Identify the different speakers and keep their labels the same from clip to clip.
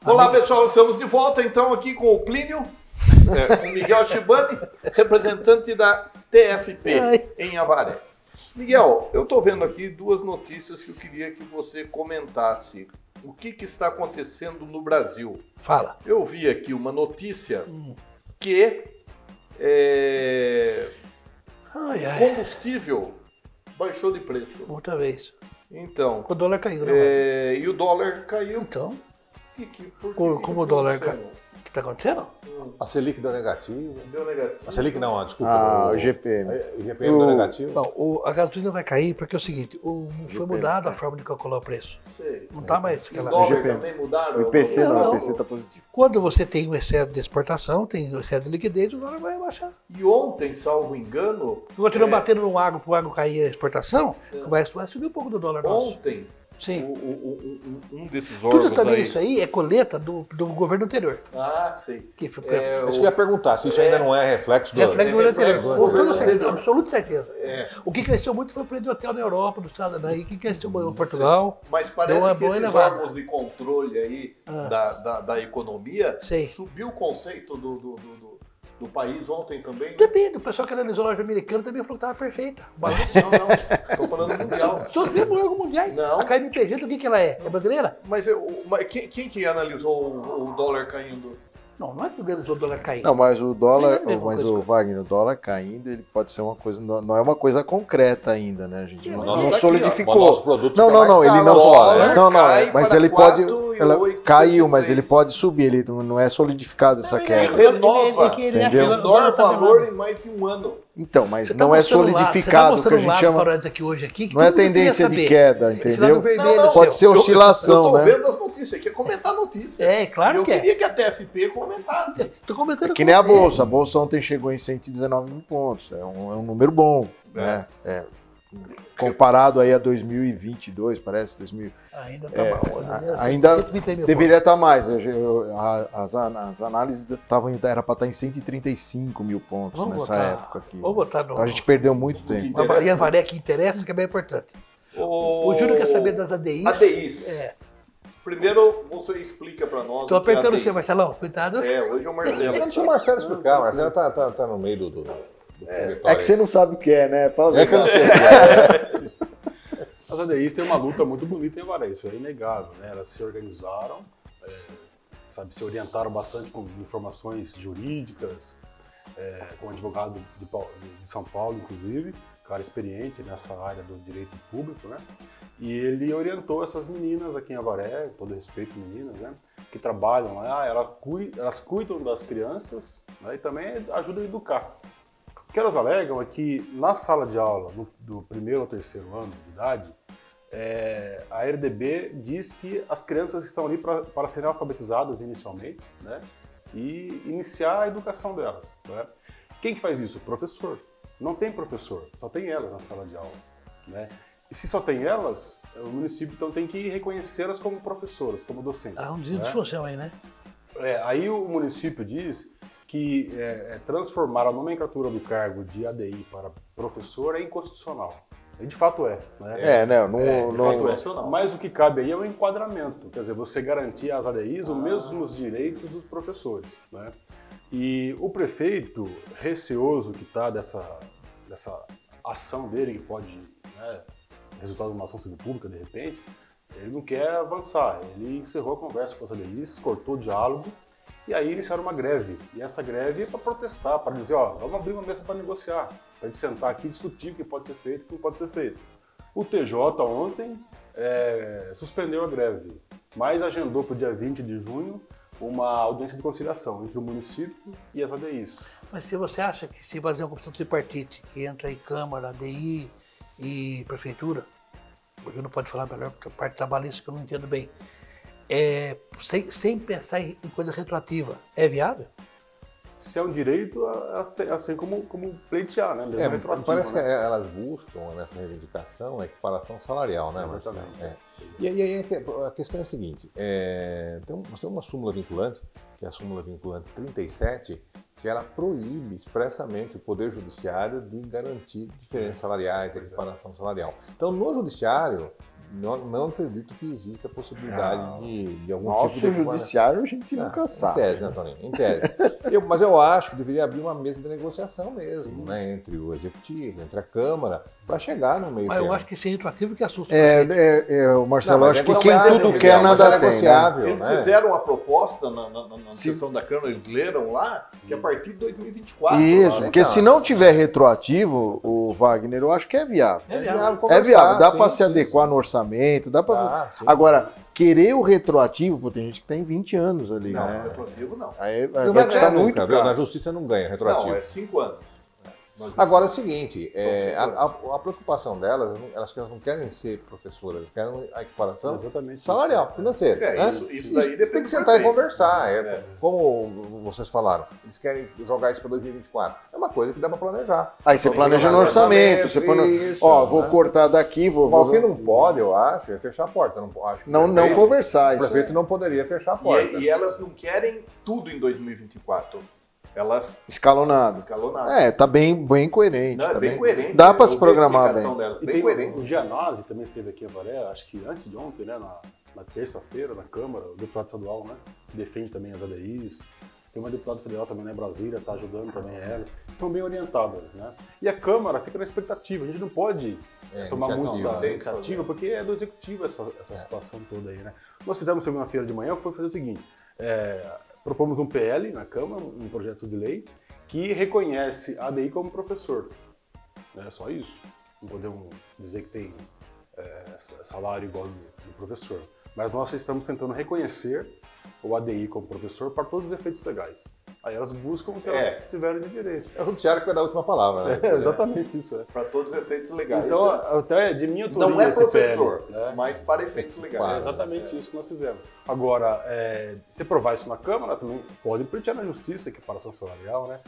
Speaker 1: Olá, pessoal, estamos de volta então aqui com o Plínio, com o Miguel Shibani, representante da TFP em Avaré. Miguel, eu estou vendo aqui duas notícias que eu queria que você comentasse. O que está acontecendo no Brasil?
Speaker 2: Fala.
Speaker 1: Eu vi aqui uma notícia que combustível baixou de preço.
Speaker 2: Outra vez.
Speaker 1: Então.
Speaker 2: O dólar caiu, né?
Speaker 1: E o dólar caiu.
Speaker 2: Então.
Speaker 1: Como
Speaker 2: o dólar caiu? O que está acontecendo?
Speaker 3: A Selic deu negativo.
Speaker 1: Deu negativo.
Speaker 3: A Selic não, desculpa.
Speaker 4: O GPM.
Speaker 3: O GPM deu negativo.
Speaker 2: Bom, a gasolina vai cair porque é o seguinte, foi mudada a forma de calcular o preço.
Speaker 1: Sei.
Speaker 2: Não está mais aquela...
Speaker 1: O dólar também mudaram?
Speaker 4: O IPC
Speaker 2: não,
Speaker 4: o IPC está positivo.
Speaker 2: Quando você tem um excesso de exportação, tem um excesso de liquidez, o dólar vai baixar.
Speaker 1: E ontem, salvo engano...
Speaker 2: Continuando batendo no agro, para o agro cair a exportação, vai subir um pouco do dólar nosso.
Speaker 1: Ontem,
Speaker 2: sim.
Speaker 1: Um desses órgãos
Speaker 2: tudo também
Speaker 1: aí...
Speaker 2: isso aí é coleta do governo anterior.
Speaker 1: Ah, sei.
Speaker 2: Que foi
Speaker 3: Isso que eu ia perguntar, se isso ainda não é reflexo do...
Speaker 2: Reflexo do governo anterior. Com toda
Speaker 1: governo
Speaker 2: certeza,
Speaker 1: anterior.
Speaker 2: absoluta certeza. O que cresceu muito foi o preço de hotel na Europa, no estado daí. O que cresceu muito em Portugal.
Speaker 1: Mas parece
Speaker 2: deu uma
Speaker 1: que
Speaker 2: boa
Speaker 1: esses
Speaker 2: elevada.
Speaker 1: órgãos de controle aí da economia
Speaker 2: Sei.
Speaker 1: subiu o conceito do país ontem também.
Speaker 2: Depende, o pessoal que analisou a loja americana também falou que estava perfeita. O balanço.
Speaker 1: Não, estou falando mundial.
Speaker 2: São os mesmos órgãos mundiais.
Speaker 1: Não.
Speaker 2: A KMPG, do que ela é? É brasileira?
Speaker 1: Mas quem que analisou o dólar caindo?
Speaker 2: Não é que analisou o dólar caindo.
Speaker 4: Não, mas o dólar,
Speaker 2: Não é a mesma
Speaker 4: mas
Speaker 2: coisa.
Speaker 4: o Wagner, o dólar caindo, ele pode ser uma coisa, não é uma coisa concreta ainda, né, gente? Não,
Speaker 2: mas
Speaker 4: não
Speaker 2: aqui,
Speaker 3: ó,
Speaker 4: solidificou.
Speaker 3: o nosso produto
Speaker 4: Não,
Speaker 3: fica
Speaker 4: não, não,
Speaker 3: mais
Speaker 4: ele
Speaker 3: caro.
Speaker 4: não
Speaker 1: O dólar
Speaker 4: pode. Não,
Speaker 1: cai
Speaker 4: não, mas
Speaker 1: para
Speaker 4: ele pode.
Speaker 1: 4,873.
Speaker 4: Caiu, mas ele pode subir, ele não é solidificado essa queda.
Speaker 1: renova,
Speaker 4: entendeu?
Speaker 1: menor valor em mais de um ano.
Speaker 4: Então, mas
Speaker 2: Você tá
Speaker 4: não é
Speaker 2: mostrando
Speaker 4: solidificado, o que a
Speaker 2: um
Speaker 4: gente
Speaker 2: lado
Speaker 4: chama.
Speaker 2: para nós aqui hoje aqui, que
Speaker 4: Não é
Speaker 2: todo mundo queria
Speaker 4: tendência de
Speaker 2: saber.
Speaker 4: queda,
Speaker 2: Esse
Speaker 4: entendeu?
Speaker 2: lado vermelho
Speaker 4: Pode ser
Speaker 2: seu.
Speaker 4: oscilação,
Speaker 1: eu tô
Speaker 4: né?
Speaker 1: vendo as notícias aqui, é comentar a notícia.
Speaker 2: É, claro
Speaker 1: eu
Speaker 2: que é.
Speaker 1: queria que a TFP comentasse.
Speaker 2: Tô comentando
Speaker 4: Que nem a Bolsa. A Bolsa ontem chegou em 119 mil pontos. É um número bom, né? Comparado aí a 2022, parece, 2000.
Speaker 2: Ainda tá bom.
Speaker 4: Ainda
Speaker 2: 130 mil
Speaker 4: deveria estar mais. As análises era para estar em 135 mil pontos
Speaker 2: Vamos
Speaker 4: nessa
Speaker 2: botar,
Speaker 4: época aqui.
Speaker 2: Vamos botar no...
Speaker 4: Então a gente perdeu muito tempo.
Speaker 2: E a Varé que interessa, que é bem importante. O Júlio quer saber das ADIs.
Speaker 1: ADIs.
Speaker 2: É.
Speaker 1: Primeiro, você explica para nós.
Speaker 2: Estou
Speaker 1: o que é
Speaker 2: apertando
Speaker 1: ADIs.
Speaker 2: você, Marcelão. Cuidado.
Speaker 1: Hoje é o Marcelo.
Speaker 3: Deixa o Marcelo explicar, o Marcelo tá no meio do
Speaker 4: É que você não sabe o que é, né? Fala
Speaker 3: É que eu não sei.
Speaker 5: As ADIs têm uma luta muito bonita em Avaré, isso é inegável, né? Elas se organizaram, se orientaram bastante com informações jurídicas, com um advogado de São Paulo, inclusive, cara experiente nessa área do direito público, né? E ele orientou essas meninas aqui em Avaré, com todo respeito meninas, né? Que trabalham lá, elas cuidam das crianças, né? E também ajudam a educar. O que elas alegam é que na sala de aula, do primeiro ao terceiro ano de idade, a RDB diz que as crianças estão ali para serem alfabetizadas inicialmente, né? E iniciar a educação delas, né? Quem que faz isso? O professor. Não tem professor, só tem elas na sala de aula, né? E se só tem elas, o município então tem que reconhecê-las como professoras, como docentes.
Speaker 2: Há um dia de função aí, né?
Speaker 5: Aí o município diz que transformar a nomenclatura do cargo de ADI para professor é inconstitucional. E de fato é. Né? Mas o que cabe aí é o enquadramento, quer dizer, você garantir às ADIs os mesmos direitos dos professores. Né? E o prefeito, receoso que está dessa ação dele, que pode, né, resultado de uma ação civil pública, de repente, ele não quer avançar. Ele encerrou a conversa com as ADIs, cortou o diálogo, e aí iniciaram uma greve. E essa greve é para protestar, para dizer, vamos abrir uma mesa para negociar, para sentar aqui e discutir o que pode ser feito e o que não pode ser feito. O TJ ontem suspendeu a greve, mas agendou para o dia 20 de junho uma audiência de conciliação entre o município e as ADIs.
Speaker 2: Mas se você acha que se fazer uma comissão tripartite, que entra aí Câmara, ADI e Prefeitura, porque não pode falar melhor, porque a parte trabalhista que eu não entendo bem, sem pensar em coisa retroativa, é viável?
Speaker 5: Se é um direito, assim como pleitear, né? Mesmo retroativo,
Speaker 3: Parece
Speaker 5: né?
Speaker 3: que elas buscam nessa reivindicação a equiparação salarial, né, Marcelo?
Speaker 5: Exatamente.
Speaker 3: E aí a questão é a seguinte, nós temos uma súmula vinculante, que é a súmula vinculante 37, que ela proíbe expressamente o Poder Judiciário de garantir diferenças salariais, equiparação salarial. Então, no Judiciário, não acredito que exista a possibilidade de algum
Speaker 4: Nosso
Speaker 3: tipo de...
Speaker 4: judiciário a gente nunca
Speaker 3: Em
Speaker 4: sabe.
Speaker 3: tese, né, Toninho? Em tese. Mas eu acho que deveria abrir uma mesa de negociação mesmo, né, entre o Executivo, entre a Câmara, para chegar no meio
Speaker 2: Mas eu
Speaker 3: termo.
Speaker 2: acho que esse retroativo que assusta.
Speaker 4: O Marcelo,
Speaker 3: Não, mas
Speaker 4: acho
Speaker 3: é
Speaker 4: que quem
Speaker 3: negociável,
Speaker 4: tudo
Speaker 3: Miguel,
Speaker 4: quer,
Speaker 3: mas
Speaker 4: nada
Speaker 3: é
Speaker 4: tem. Né?
Speaker 3: negociável,
Speaker 1: Eles
Speaker 3: né?
Speaker 1: fizeram uma proposta na
Speaker 4: Se-
Speaker 1: sessão da Câmara, eles leram lá, que a partir de 2024.
Speaker 4: Isso,
Speaker 1: lá,
Speaker 4: porque
Speaker 3: então.
Speaker 4: se não tiver retroativo, o Wagner, eu acho que é viável.
Speaker 2: É viável.
Speaker 4: É viável, dá
Speaker 3: sim,
Speaker 4: para se
Speaker 3: sim,
Speaker 4: adequar
Speaker 3: sim.
Speaker 4: no orçamento, dá para.
Speaker 3: Dá, sim.
Speaker 4: Agora, querer o retroativo, pô, tem gente que tem 20 anos ali,
Speaker 1: Não,
Speaker 4: né?
Speaker 1: retroativo não.
Speaker 4: Aí
Speaker 3: Não
Speaker 4: vai
Speaker 3: vai
Speaker 4: custar
Speaker 3: ganhar
Speaker 4: muito
Speaker 3: nunca, viu?
Speaker 4: caro.
Speaker 3: Na Justiça não ganha retroativo.
Speaker 1: Não, é 5 anos.
Speaker 3: Agora é o seguinte,
Speaker 1: São
Speaker 3: a preocupação delas, elas não querem ser professoras, elas querem a equiparação
Speaker 5: Exatamente
Speaker 3: salarial,
Speaker 5: isso.
Speaker 3: financeira.
Speaker 1: É,
Speaker 3: né?
Speaker 1: isso daí depende
Speaker 3: tem que
Speaker 1: do
Speaker 3: sentar e
Speaker 1: prefeito.
Speaker 3: conversar.
Speaker 1: É.
Speaker 3: Como vocês falaram, eles querem jogar isso para 2024. É uma coisa que dá para planejar.
Speaker 4: Aí você
Speaker 3: Tem que
Speaker 4: planeja
Speaker 3: jogar
Speaker 4: no orçamento, você
Speaker 3: isso,
Speaker 4: ó, vou
Speaker 3: né?
Speaker 4: cortar daqui, vou.
Speaker 3: O que não pode, eu acho, é fechar a porta. Acho que o
Speaker 4: Não
Speaker 3: prefeito-
Speaker 4: conversar
Speaker 3: O
Speaker 4: isso.
Speaker 3: prefeito não poderia fechar a porta.
Speaker 1: E elas não querem tudo em 2024. Elas
Speaker 4: Escalonado.
Speaker 1: escalonaram.
Speaker 4: É, tá bem coerente.
Speaker 1: Não, é
Speaker 4: tá
Speaker 1: bem coerente.
Speaker 4: Dá para se
Speaker 1: Eu vi a
Speaker 4: programar
Speaker 1: explicação
Speaker 4: bem.
Speaker 1: dela,
Speaker 5: E
Speaker 1: bem
Speaker 5: tem
Speaker 1: coerente.
Speaker 5: o Gianazzi também esteve aqui em Avaré, acho que antes de ontem, né, na terça-feira, na Câmara, o deputado estadual, né, que defende também as ADIs. Tem uma deputada federal também lá em Brasília, está ajudando também elas. Estão bem orientadas, né? E a Câmara fica na expectativa. A gente não pode tomar
Speaker 3: iniciativa,
Speaker 5: muita
Speaker 3: né?
Speaker 5: iniciativa, porque é do Executivo essa situação toda aí, né? Nós fizemos segunda-feira de manhã, foi fazer o seguinte, propomos um PL na Câmara, um projeto de lei, que reconhece a ADI como professor. É só isso. Não podemos dizer que tem salário igual do professor. Mas nós estamos tentando reconhecer o ADI como professor para todos os efeitos legais. Aí elas buscam o que elas tiveram de direito.
Speaker 3: É o judiciário que vai dar a última palavra. Né?
Speaker 5: É exatamente isso.
Speaker 1: Para todos os efeitos legais.
Speaker 5: Então, até de minha autoria
Speaker 1: não é
Speaker 5: esse
Speaker 1: professor,
Speaker 5: PL, né?
Speaker 1: mas para efeitos legais.
Speaker 5: É exatamente isso que nós fizemos. Agora, se provar isso na Câmara, também pode pleitear na Justiça, equiparação salarial, né?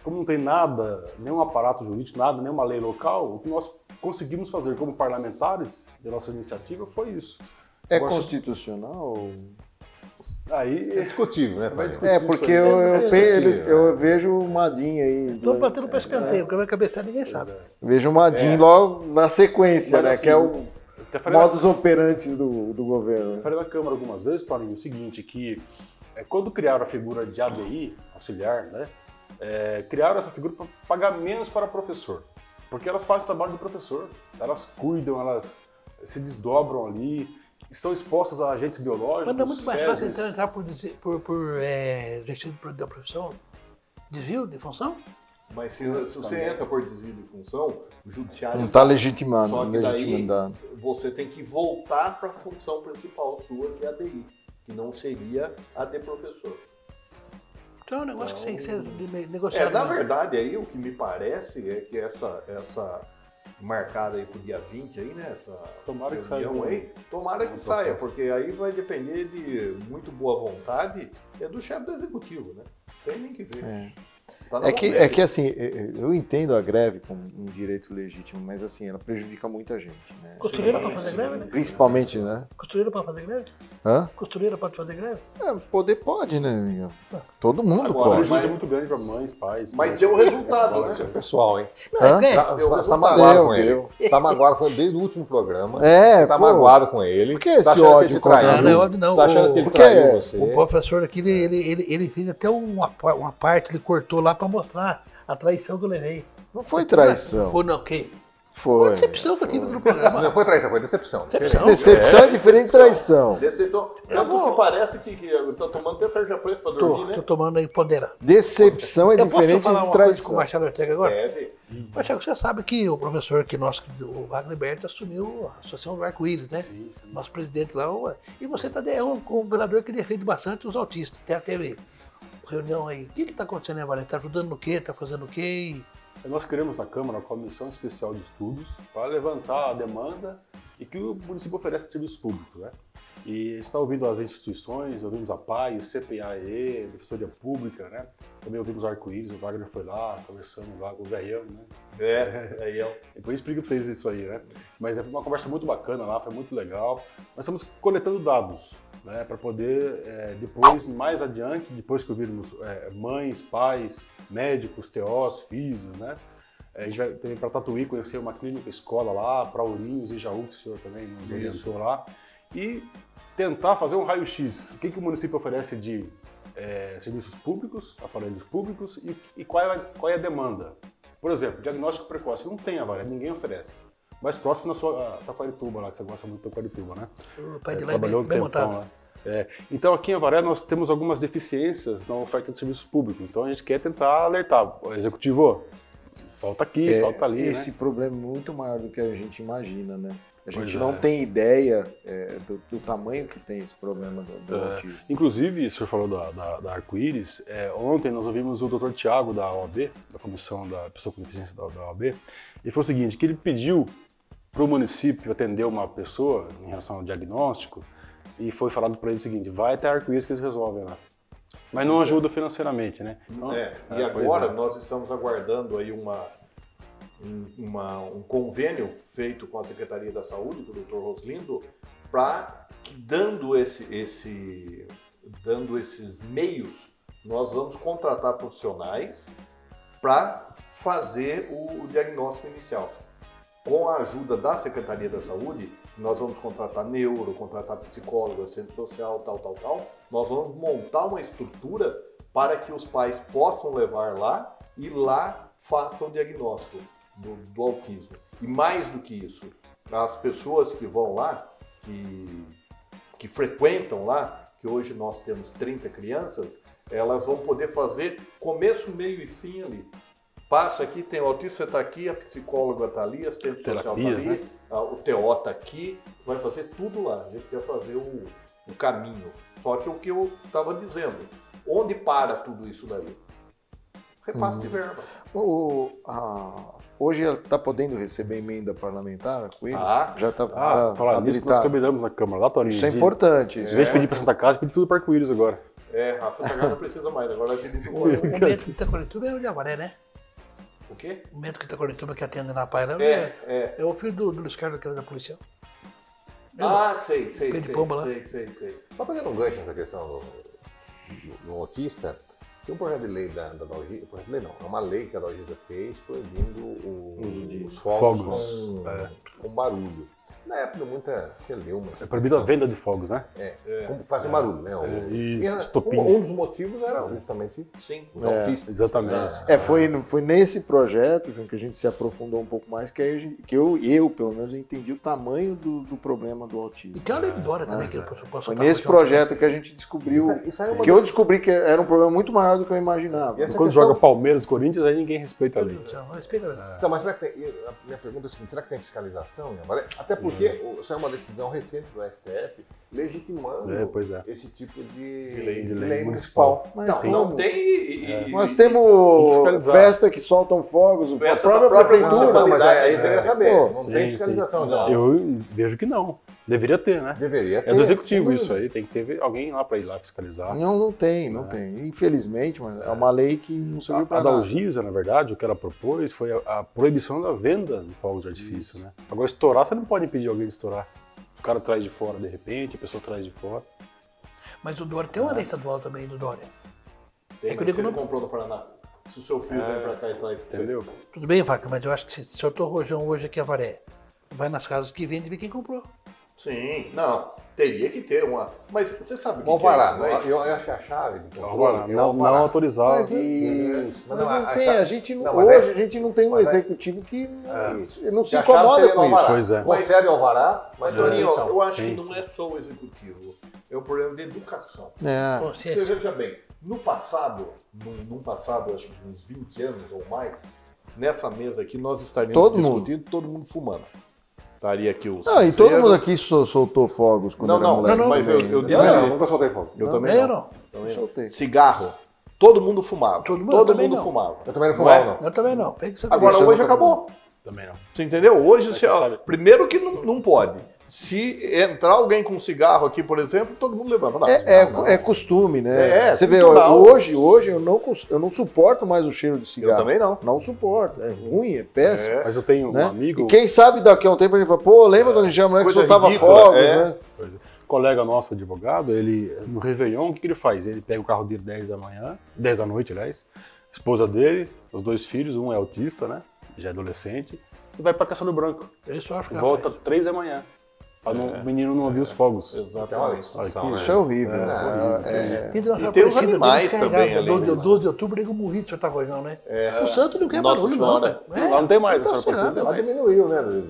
Speaker 5: Como não tem nada, nenhum aparato jurídico, nada, nenhuma lei local, o que nós conseguimos fazer como parlamentares da nossa iniciativa foi isso.
Speaker 4: É
Speaker 5: Agora,
Speaker 4: constitucional?
Speaker 5: Aí
Speaker 3: É discutível, né,
Speaker 5: vai
Speaker 3: Tony?
Speaker 5: discutir
Speaker 4: É,
Speaker 5: isso
Speaker 4: porque
Speaker 5: aí.
Speaker 4: eu vejo o Madinho aí.
Speaker 2: Estou batendo para escanteio, porque a minha cabeça ninguém sabe.
Speaker 4: Vejo o Madinho logo na sequência,
Speaker 5: Mas,
Speaker 4: né?
Speaker 5: assim,
Speaker 4: Que é o
Speaker 5: até falei na-
Speaker 4: modus operandi do governo.
Speaker 5: Eu falei na Câmara algumas vezes, Toninho, o seguinte, que quando criaram a figura de ADI, auxiliar, né, criaram essa figura para pagar menos para professor. Porque elas fazem o trabalho do professor. Elas cuidam, elas se desdobram ali, estão expostas a agentes biológicos.
Speaker 2: Mas não é muito mais fácil
Speaker 5: fezes.
Speaker 2: entrar por exercício da profissão? Desvio de função?
Speaker 1: Mas se você entra por desvio de função, o judiciário
Speaker 4: Não está legitimando,
Speaker 1: Só que daí
Speaker 4: legitimando.
Speaker 1: você tem que voltar para a função principal sua, que é a ADI, que não seria a de professor.
Speaker 2: Então é um negócio que tem que ser negociado.
Speaker 1: Na
Speaker 2: mesmo.
Speaker 1: verdade, aí o que me parece é que essa marcada aí pro dia 20 aí, né? Essa
Speaker 5: Tomara que
Speaker 1: reunião
Speaker 5: saia.
Speaker 1: aí, tomara que saia, porque aí vai depender de muito boa vontade do chefe do executivo, né? Tem nem que ver. Tá na mão dele.
Speaker 4: É que assim, eu entendo a greve como um direito legítimo, mas assim, ela prejudica muita gente, né?
Speaker 2: Costureira pode fazer greve, né?
Speaker 4: Principalmente, né?
Speaker 2: Costureira pode fazer greve?
Speaker 4: Hã?
Speaker 2: Costureira pode fazer greve?
Speaker 4: Poder pode, né, Miguel? Todo mundo
Speaker 1: Agora,
Speaker 5: O
Speaker 4: pode.
Speaker 5: prejuízo é muito grande para mães, pais.
Speaker 1: Mas
Speaker 5: mães,
Speaker 1: deu resultado, né?
Speaker 3: Isso é pessoal, hein?
Speaker 2: Não,
Speaker 4: Hã?
Speaker 2: é.
Speaker 3: Você tá magoado
Speaker 4: Deu,
Speaker 3: com ele.
Speaker 4: deu.
Speaker 3: Você tá magoado com ele desde o último programa.
Speaker 4: É,
Speaker 3: Você tá
Speaker 4: pô.
Speaker 3: magoado com ele.
Speaker 4: Por que esse
Speaker 3: tá achando
Speaker 4: ódio
Speaker 3: que ele
Speaker 4: contra
Speaker 3: traiu?
Speaker 2: ele? Não, não é ódio, não.
Speaker 3: Tá achando que ele
Speaker 4: Porque
Speaker 3: traiu você.
Speaker 2: O professor aqui, ele fez até uma parte, ele cortou lá para mostrar a traição que eu levei.
Speaker 4: Não foi traição.
Speaker 2: Foi não, o quê?
Speaker 4: Foi.
Speaker 2: Decepção que eu tive no programa.
Speaker 3: Não foi traição, foi decepção.
Speaker 2: Decepção.
Speaker 4: Decepção é diferente de traição.
Speaker 1: Tanto que parece que eu tô tomando até tarja preta pra dormir,
Speaker 2: Tô
Speaker 1: né?
Speaker 2: tomando aí Pondera.
Speaker 4: Decepção é
Speaker 2: Eu posso
Speaker 4: diferente
Speaker 2: falar
Speaker 4: de
Speaker 2: uma coisa com o
Speaker 4: traição.
Speaker 2: Marcelo Ortega agora?
Speaker 1: Deve.
Speaker 2: Marcelo, você sabe que o professor que nosso, o Wagner Berto, assumiu a Associação do Arco-Íris, né?
Speaker 5: Sim, sim.
Speaker 2: Nosso presidente lá. E você é um vereador que defende bastante os autistas. Até teve reunião aí. O que está acontecendo, né, Valéria? Está ajudando no quê? Está fazendo o quê?
Speaker 5: Nós criamos na Câmara uma comissão especial de estudos para levantar a demanda e que o município oferece serviço público, né? E a gente está ouvindo as instituições, ouvimos a PAI, o CPAE, Defensoria Pública, né? Também ouvimos o Arco-Íris, o Wagner foi lá, conversamos lá com o Veião, né?
Speaker 1: Aí é
Speaker 5: Depois explico para vocês isso aí, né? Mas é uma conversa muito bacana lá, foi muito legal. Nós estamos coletando dados, né? Para poder, depois, mais adiante, depois que ouvirmos mães, pais, médicos, TOs, físicos, né? A gente vai também para Tatuí conhecer uma clínica escola lá, para Ourinhos e Jaú, que o senhor também nos orientou lá. E tentar fazer um raio-x. O que o município oferece de serviços públicos, aparelhos públicos e qual é a demanda. Por exemplo, diagnóstico precoce. Não tem, Avaré, ninguém oferece. Mais próximo na sua Taquarituba, lá, que você gosta muito de Taquarituba, né?
Speaker 2: O pai de lá é bem montado.
Speaker 5: Lá. Então, aqui em Avaré, nós temos algumas deficiências na oferta de serviços públicos. Então, a gente quer tentar alertar. Executivo, falta aqui, falta ali.
Speaker 4: Esse
Speaker 5: né?
Speaker 4: problema é muito maior do que a gente imagina, né? A gente
Speaker 5: Pois
Speaker 4: não tem ideia do tamanho que tem esse problema do autismo.
Speaker 5: Inclusive, o senhor falou da Arco-Íris. Ontem nós ouvimos o Dr. Tiago da OAB, da Comissão da Pessoa com Deficiência da OAB, e foi o seguinte, que ele pediu para o município atender uma pessoa em relação ao diagnóstico e foi falado para ele o seguinte, vai até a Arco-Íris que eles resolvem lá. Mas não ajuda financeiramente, né? Então,
Speaker 1: e agora nós estamos aguardando aí um convênio feito com a Secretaria da Saúde, com o Dr. Roslindo, para dando esses meios, nós vamos contratar profissionais para fazer o diagnóstico inicial. Com a ajuda da Secretaria da Saúde, nós vamos contratar neuro, contratar psicólogo, assistente social, tal. Nós vamos montar uma estrutura para que os pais possam levar lá e lá façam o diagnóstico do autismo. E mais do que isso, as pessoas que vão lá, que frequentam lá, que hoje nós temos 30 crianças, elas vão poder fazer começo, meio e fim ali. Passa aqui, tem o autista, você está aqui, a psicóloga está ali, a assistente social está ali,
Speaker 5: né?
Speaker 1: O TO está aqui, vai fazer tudo lá. A gente quer fazer o caminho. Só que o que eu estava dizendo, onde para tudo isso daí? Repasse de verba.
Speaker 4: Hoje ela está podendo receber emenda parlamentar com eles?
Speaker 1: Já
Speaker 4: está
Speaker 5: falar nisso, nós combinamos na Câmara, lá, Toninho.
Speaker 4: Isso é importante.
Speaker 5: Em vez de pedir para Santa Casa, pedir tudo para Arco-Íris agora.
Speaker 1: A Santa Casa não precisa mais, agora vai pedir tudo.
Speaker 2: O médico de Itaquarituba é o de Avaré, né?
Speaker 1: O quê?
Speaker 2: O médico de Itaquarituba que atende na Paira é o filho do Luiz Carlos, que era da policial.
Speaker 1: Sei.
Speaker 2: Pé de pomba lá.
Speaker 1: Sei.
Speaker 3: Só pegando um gancho nessa questão do autista, tem um projeto de lei da Dalgisa, projeto de lei não, é uma lei que a Dalgisa fez proibindo os fogos com barulho. Na época, muita celeuma.
Speaker 5: É proibido a venda de fogos, né?
Speaker 3: Como fazer barulho, né?
Speaker 5: Estopim.
Speaker 3: Um dos motivos era justamente os autistas.
Speaker 5: Exatamente.
Speaker 4: Foi nesse projeto, João, que a gente se aprofundou um pouco mais, que eu pelo menos, entendi o tamanho do problema do autismo.
Speaker 2: E tem uma lei de Dória também que eu posso
Speaker 4: Foi nesse projeto que a gente descobriu, que eu descobri que era um problema muito maior do que eu imaginava.
Speaker 5: Quando joga Palmeiras e Corinthians, aí ninguém respeita a lei.
Speaker 3: Então, mas será que a minha pergunta é a seguinte, será que tem fiscalização? Até porque isso é uma decisão recente do STF legitimando esse tipo de lei municipal.
Speaker 1: Não tem.
Speaker 4: Nós temos festa que soltam fogos, a própria prefeitura.
Speaker 3: Mas aí eu queria saber, não tem fiscalização.
Speaker 5: Não. Eu vejo que não. Deveria ter, né?
Speaker 3: Deveria ter.
Speaker 5: É do executivo isso aí, tem que ter alguém lá para ir lá fiscalizar.
Speaker 4: Não tem. Infelizmente, mas é uma lei que não serviu para
Speaker 5: nada.
Speaker 4: nada.
Speaker 5: A Dalgisa, na verdade, o que ela propôs foi a proibição da venda de fogos de artifício, né? Agora, estourar, você não pode impedir alguém de estourar. O cara traz de fora, de repente, a pessoa traz de fora.
Speaker 2: Mas o Dória tem uma lei estadual também do Dória.
Speaker 1: Tem, que ele comprou no Paraná. Se o seu filho vem para cá e traz.
Speaker 5: Entendeu?
Speaker 2: Tudo bem, Vaca, mas eu acho que se o senhor Rojão hoje aqui em Avaré, vai nas casas que vende e vê quem comprou.
Speaker 1: Sim, não, teria que ter uma. Mas você sabe o que
Speaker 3: Alvará,
Speaker 1: é isso,
Speaker 3: eu acho que a chave de
Speaker 5: Alvará, não autorizado.
Speaker 4: Mas assim, a gente não tem um executivo que não se incomoda com isso.
Speaker 5: Pois é.
Speaker 3: Concede o Alvará, mas
Speaker 1: Toninho, eu acho que não é só o executivo, é um problema de educação. Você veja bem, no passado, acho que uns 20 anos ou mais, nessa mesa aqui nós estaríamos discutindo, todo mundo fumando. Estaria aqui o
Speaker 4: e todo mundo aqui soltou fogos quando era moleque.
Speaker 1: Mas eu
Speaker 3: nunca soltei fogo.
Speaker 1: Eu também não.
Speaker 4: Eu soltei.
Speaker 1: Cigarro, todo mundo fumava. Todo mundo fumava.
Speaker 3: Eu também não fumava, não.
Speaker 2: Eu também não.
Speaker 1: Agora hoje acabou.
Speaker 5: Também não.
Speaker 1: Você entendeu? Hoje, primeiro que não pode. Se entrar alguém com cigarro aqui, por exemplo, todo mundo levanta.
Speaker 4: É costume, né? Você vê, hoje eu não suporto mais o cheiro de cigarro.
Speaker 1: Eu também não.
Speaker 4: Não suporto. É ruim, é péssimo.
Speaker 5: Mas eu tenho um amigo...
Speaker 4: E quem sabe daqui a um tempo ele fala, lembra quando a gente era moleque que soltava fogos, né?
Speaker 5: Colega nosso, advogado, ele, no Réveillon, o que ele faz? Ele pega o carro dele 10 da noite, aliás, esposa dele, os 2 filhos, um é autista, né? já é adolescente, e vai para Castelo Branco.
Speaker 2: Isso eu acho que
Speaker 5: Volta 3 da manhã, para o menino não ouvir os fogos.
Speaker 1: Exatamente.
Speaker 4: Isso é horrível.
Speaker 2: E
Speaker 1: tem os animais também ali.
Speaker 2: 12 de outubro, nego morri de Santa Coisa, não, né? O santo não quer
Speaker 1: Nossa
Speaker 2: barulho,
Speaker 1: Senhora.
Speaker 2: não.
Speaker 5: Lá não tem mais, a senhora
Speaker 2: Senhora,
Speaker 5: precisa ter
Speaker 3: Lá
Speaker 5: mais.
Speaker 3: diminuiu, né?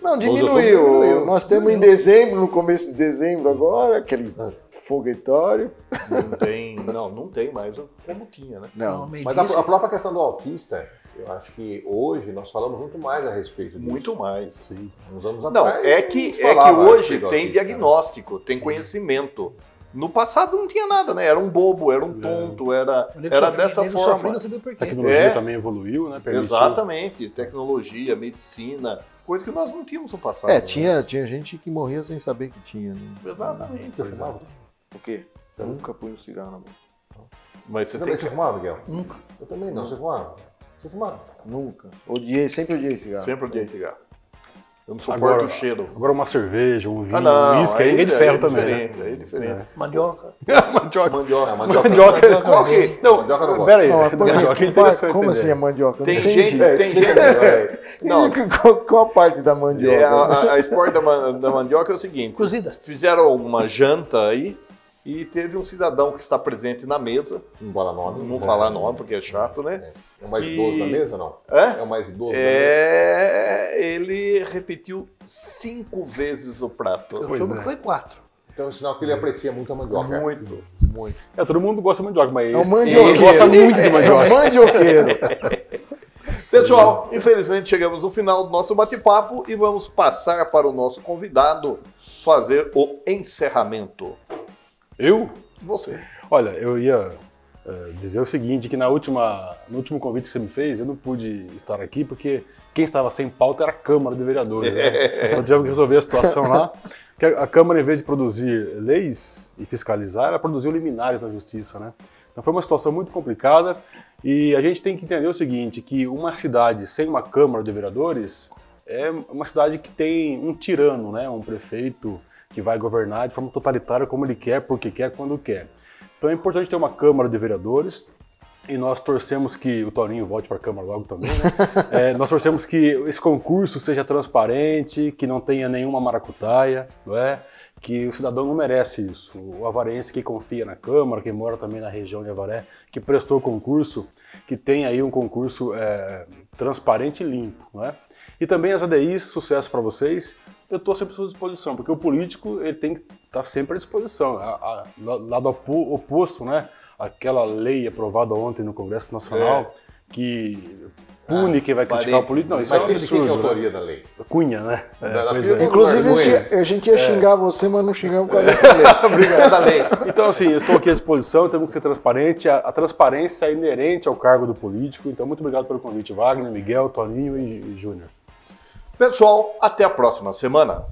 Speaker 4: Não, diminuiu. Nós temos em dezembro, no começo de dezembro agora, aquele foguetório.
Speaker 1: Não tem mais como tinha, né?
Speaker 4: Não.
Speaker 3: Mas a própria questão do autista, eu acho que hoje nós falamos muito mais a respeito disso.
Speaker 1: Muito mais.
Speaker 5: Sim.
Speaker 3: Uns anos
Speaker 1: Não,
Speaker 3: atrás,
Speaker 1: é que
Speaker 3: se falava a
Speaker 1: hoje
Speaker 3: respeito do
Speaker 1: tem
Speaker 3: autista, né?
Speaker 1: diagnóstico, tem conhecimento. No passado não tinha nada, né? Era um bobo, era um tonto, era dessa forma.
Speaker 2: Não sabia por
Speaker 5: A
Speaker 2: quê.
Speaker 5: tecnologia também evoluiu, né? Permitiu.
Speaker 1: Exatamente. Tecnologia, medicina, coisa que nós não tínhamos no passado.
Speaker 4: É,
Speaker 1: né?
Speaker 4: tinha gente que morria sem saber que tinha. Né?
Speaker 1: Exatamente.
Speaker 3: Você fumava?
Speaker 4: O quê? Eu nunca punho um cigarro na boca.
Speaker 1: Mas você
Speaker 3: Você
Speaker 1: tem
Speaker 3: também
Speaker 1: que...
Speaker 3: fumava, Miguel?
Speaker 2: Nunca.
Speaker 3: Eu também não. Você fumava? Você fumava?
Speaker 4: Nunca. Sempre odiei cigarro.
Speaker 1: Sempre odiei cigarro. Eu não suporto
Speaker 5: Agora,
Speaker 1: o cheiro.
Speaker 5: agora uma cerveja, um vinho,
Speaker 1: não,
Speaker 5: um uísque, aí é de ferro também, né?
Speaker 1: Aí é diferente.
Speaker 2: Mandioca.
Speaker 5: Mandioca.
Speaker 1: Mandioca.
Speaker 5: Mandioca.
Speaker 1: Qual que?
Speaker 5: Não,
Speaker 3: Mandioca não gosto.
Speaker 5: pera aí.
Speaker 4: Não,
Speaker 5: Mandioca é interessante.
Speaker 4: como assim
Speaker 5: entender.
Speaker 4: a mandioca? Eu
Speaker 1: Tem
Speaker 4: não entendi.
Speaker 1: gente... Não,
Speaker 4: Qual a parte da mandioca?
Speaker 1: a esporte da mandioca é o seguinte.
Speaker 2: Cozida.
Speaker 1: Fizeram alguma janta aí e teve um cidadão que está presente na mesa.
Speaker 3: Não fala nome.
Speaker 1: Não falar nome, porque é chato, né?
Speaker 3: É o mais
Speaker 1: Que-
Speaker 3: idoso da mesa, não?
Speaker 1: É?
Speaker 3: É o mais idoso da mesa?
Speaker 1: Ele repetiu 5 vezes o prato.
Speaker 2: Eu
Speaker 5: Pois
Speaker 2: soube
Speaker 5: é.
Speaker 2: que foi 4.
Speaker 3: Então, sinal que ele aprecia muito a mandioca.
Speaker 1: Muito.
Speaker 5: Todo mundo gosta de mandioca, mas
Speaker 4: É um
Speaker 5: esse
Speaker 4: mandioqueiro.
Speaker 5: gosta muito de
Speaker 4: É um
Speaker 5: mandioca.
Speaker 4: mandioqueiro.
Speaker 1: Pessoal, infelizmente chegamos no final do nosso bate-papo e vamos passar para o nosso convidado fazer o encerramento.
Speaker 5: Eu?
Speaker 1: Você.
Speaker 5: Olha, eu ia dizer o seguinte, que no último convite que você me fez, eu não pude estar aqui porque quem estava sem pauta era a Câmara de Vereadores. Né? Então tivemos que resolver a situação lá. Que a Câmara, em vez de produzir leis e fiscalizar, ela produziu liminares na Justiça. Né? Então foi uma situação muito complicada e a gente tem que entender o seguinte, que uma cidade sem uma Câmara de Vereadores é uma cidade que tem um tirano, né? Um prefeito que vai governar de forma totalitária como ele quer, porque quer, quando quer. Então é importante ter uma Câmara de Vereadores e nós torcemos que o Toninho volte para a Câmara logo também, né? Nós torcemos que esse concurso seja transparente, que não tenha nenhuma maracutaia, não é? Que o cidadão não merece isso. O avarense que confia na Câmara, que mora também na região de Avaré, que prestou concurso, que tem aí um concurso transparente e limpo, não é? E também as ADIs, sucesso para vocês. Eu estou sempre à sua disposição, porque o político ele tem que estar sempre à disposição. Lado oposto, né? Aquela lei aprovada ontem no Congresso Nacional que pune quem vai criticar o político. Não, isso é um
Speaker 3: Mas quem tem
Speaker 5: absurdo.
Speaker 3: autoria
Speaker 5: Né?
Speaker 3: da lei?
Speaker 5: Cunha, né? Pois é.
Speaker 4: Inclusive, a gente ia xingar você, mas não xingamos por causa dessa lei.
Speaker 1: Obrigado, da lei.
Speaker 5: Então, assim, eu estou aqui à disposição, temos que ser transparente. A transparência é inerente ao cargo do político. Então, muito obrigado pelo convite, Wagner, Miguel, Toninho e Júnior.
Speaker 1: Pessoal, até a próxima semana.